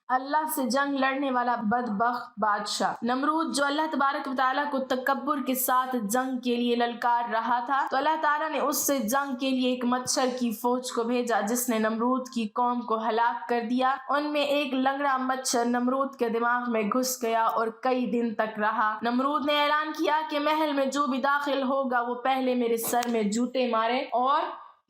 اللہ سے جنگ لڑنے والا بدبخت بادشاہ نمرود، جو اللہ تبارک و تعالیٰ کو تکبر کے ساتھ جنگ کے لیے للکار رہا تھا، تو اللہ تعالیٰ نے اس سے جنگ کے لیے ایک مچھر کی فوج کو بھیجا جس نے نمرود کی قوم کو ہلاک کر دیا۔ ان میں ایک لنگڑا مچھر نمرود کے دماغ میں گھس گیا اور کئی دن تک رہا۔ نمرود نے اعلان کیا کہ محل میں جو بھی داخل ہوگا وہ پہلے میرے سر میں جوتے مارے، اور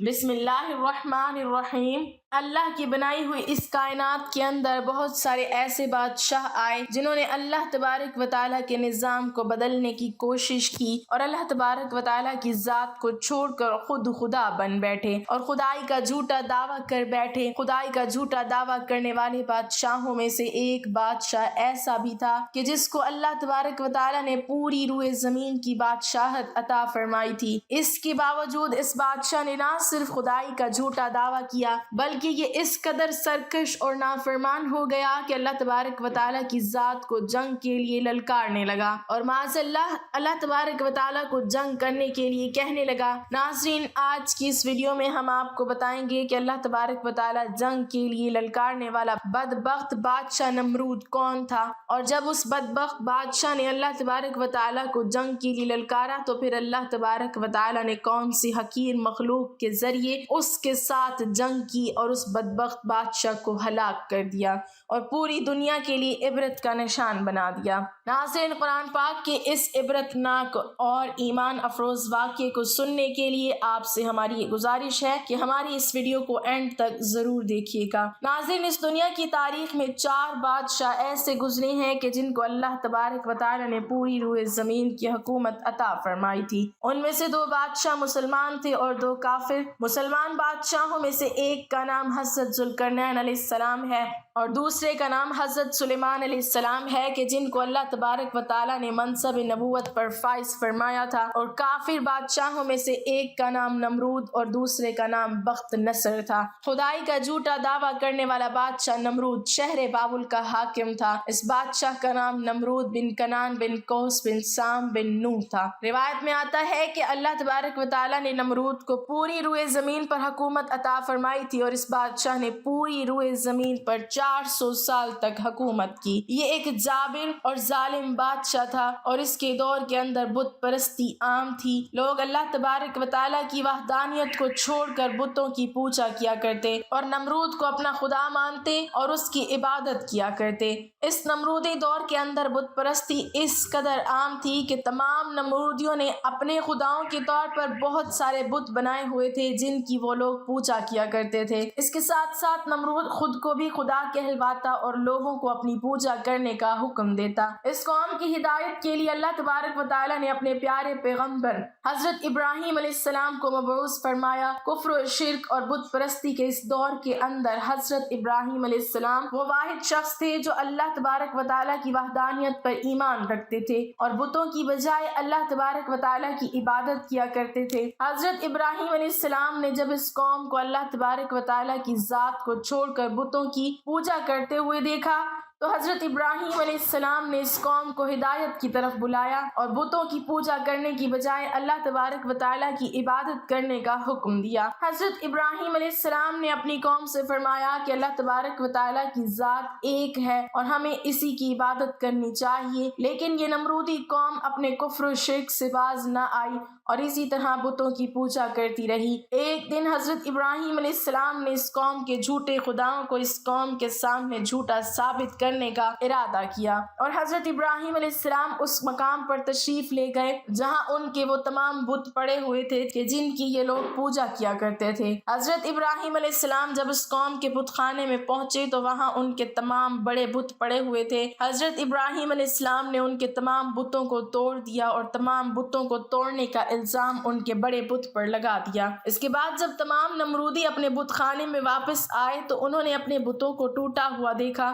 بسم اللہ الرحمن الرحیم، اللہ کی بنائی ہوئی اس کائنات کے اندر بہت سارے ایسے بادشاہ آئے جنہوں نے اللہ تبارک و تعالیٰ کے نظام کو بدلنے کی کوشش کی اور اللہ تبارک و تعالیٰ کی ذات کو چھوڑ کر خود خدا بن بیٹھے اور خدائی کا جھوٹا دعویٰ کر بیٹھے۔ خدائی کا جھوٹا دعویٰ کرنے والے بادشاہوں میں سے ایک بادشاہ ایسا بھی تھا کہ جس کو اللہ تبارک و تعالیٰ نے پوری روئے زمین کی بادشاہت عطا فرمائی تھی۔ اس کے باوجود اس بادشاہ نے نہ صرف خدائی کا جھوٹا دعویٰ کیا بلکہ یہ اس قدر سرکش اور نافرمان ہو گیا کہ اللہ تبارک و تعالیٰ کی ذات کو جنگ کے لیے للکارنے لگا اور معاذ اللہ تبارک و تعالیٰ کو جنگ کرنے کے لیے کہنے لگا۔ ناظرین، آج کی اس ویڈیو میں ہم آپ کو بتائیں گے کہ اللہ تبارک و تعالیٰ جنگ کے لیے للکارنے والا بدبخت بادشاہ نمرود کون تھا، اور جب اس بدبخت بادشاہ نے اللہ تبارک و تعالیٰ کو جنگ کے لیے للکارا تو پھر اللہ تبارک و تعالیٰ نے کون سی حقیر مخلوق کے ذریعے اس کے ساتھ جنگ کی اور اس بدبخت بادشاہ کو ہلاک کر دیا اور پوری دنیا کے لیے عبرت کا نشان بنا دیا۔ ناظرین، قرآن پاک کے اس عبرت ناک اور ایمان افروز واقعے کو سننے کے لیے آپ سے ہماری یہ گزارش ہے کہ ہماری اس ویڈیو کو اینڈ تک ضرور دیکھیے گا۔ ناظرین، اس دنیا کی تاریخ میں 4 بادشاہ ایسے گزرے ہیں کہ جن کو اللہ تبارک و تعالیٰ نے پوری روئے زمین کی حکومت عطا فرمائی تھی۔ ان میں سے 2 بادشاہ مسلمان تھے اور 2 کافر۔ مسلمان بادشاہوں میں سے ایک کا نام حضرت ذوالقرنین علیہ السلام ہے اور دوسرے کا نام حضرت سلیمان علیہ السلام ہے کہ جن کو اللہ تبارک و تعالیٰ نے منصب نبوت پر فائز فرمایا تھا۔ اور کافر بادشاہوں میں سے ایک کا نام نمرود اور دوسرے کا نام بخت نصر تھا۔ خدائی کا جھوٹا دعویٰ کرنے والا بادشاہ نمرود شہر بابل کا حاکم تھا۔ اس بادشاہ کا نام نمرود بن کنان بن کوس بن سام بن نوح تھا۔ روایت میں آتا ہے کہ اللہ تبارک و تعالیٰ نے نمرود کو پوری روئے زمین پر حکومت عطا فرمائی تھی اور اس بادشاہ نے پوری روئے زمین پر 400 سال تک حکومت کی۔ یہ ایک جابر اور ظالم بادشاہ تھا اور اس کے دور کے اندر بت پرستی عام تھی۔ لوگ اللہ تبارک و تعالیٰ کی وحدانیت کو چھوڑ کر بتوں کی پوجا کیا کرتے اور نمرود کو اپنا خدا مانتے اور اس کی عبادت کیا کرتے۔ اس نمرودی دور کے اندر بت پرستی اس قدر عام تھی کہ تمام نمرودیوں نے اپنے خداؤں کے طور پر بہت سارے بت بنائے ہوئے تھے جن کی وہ لوگ پوجا کیا کرتے تھے۔ اس کے ساتھ ساتھ نمرود خود کو بھی خدا کہلواتا اور لوگوں کو اپنی پوجا کرنے کا حکم دیتا۔ اس قوم کی ہدایت کے لیے اللہ تبارک و تعالیٰ نے اپنے پیارے پیغمبر حضرت ابراہیم علیہ السلام کو مبعوث فرمایا۔ کفر و شرک اور بت پرستی کے اس دور کے اندر حضرت ابراہیم علیہ السلام وہ واحد شخص تھے جو اللہ تبارک و تعالیٰ کی وحدانیت پر ایمان رکھتے تھے اور بتوں کی بجائے اللہ تبارک و تعالیٰ کی عبادت کیا کرتے تھے۔ حضرت ابراہیم علیہ السلام نے جب اس قوم کو اللہ تبارک و تعالیٰ کی ذات کو چھوڑ کر بتوں کی پوجا کرتے ہوئے دیکھا تو حضرت ابراہیم علیہ السلام نے اس قوم کو ہدایت کی طرف بلایا اور بتوں کی پوجا کرنے کی بجائے اللہ تبارک و تعالیٰ کی عبادت کرنے کا حکم دیا۔ حضرت ابراہیم علیہ السلام نے اپنی قوم سے فرمایا کہ اللہ تبارک و تعالیٰ کی ذات ایک ہے اور ہمیں اسی کی عبادت کرنی چاہیے، لیکن یہ نمرودی قوم اپنے کفر و شرک سے باز نہ آئی اور اسی طرح بتوں کی پوجا کرتی رہی۔ ایک دن حضرت ابراہیم علیہ السلام نے اس قوم کے جھوٹے خداؤں کو اس قوم کے سامنے جھوٹا ثابت کرنے کا ارادہ کیا اور حضرت ابراہیم علیہ السلام اس مقام پر تشریف لے گئے جہاں ان کے وہ تمام بت پڑے ہوئے تھے کہ جن کی یہ لوگ پوجا کیا کرتے تھے۔ حضرت ابراہیم علیہ السلام جب اس قوم کے بت خانے میں پہنچے تو وہاں ان کے تمام بڑے بت پڑے ہوئے تھے۔ حضرت ابراہیم علیہ السلام نے ان کے تمام بتوں کو توڑ دیا اور تمام بتوں کو توڑنے کا الزام ان کے بڑے بت پر لگا دیا۔ اس کے بعد جب تمام نمرودی اپنے بت خانے میں واپس آئے تو انہوں نے اپنے بتوں کو ٹوٹا ہوا دیکھا۔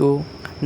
to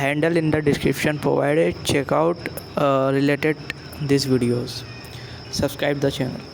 Handle in the description provided. Check out related these videos. Subscribe the channel.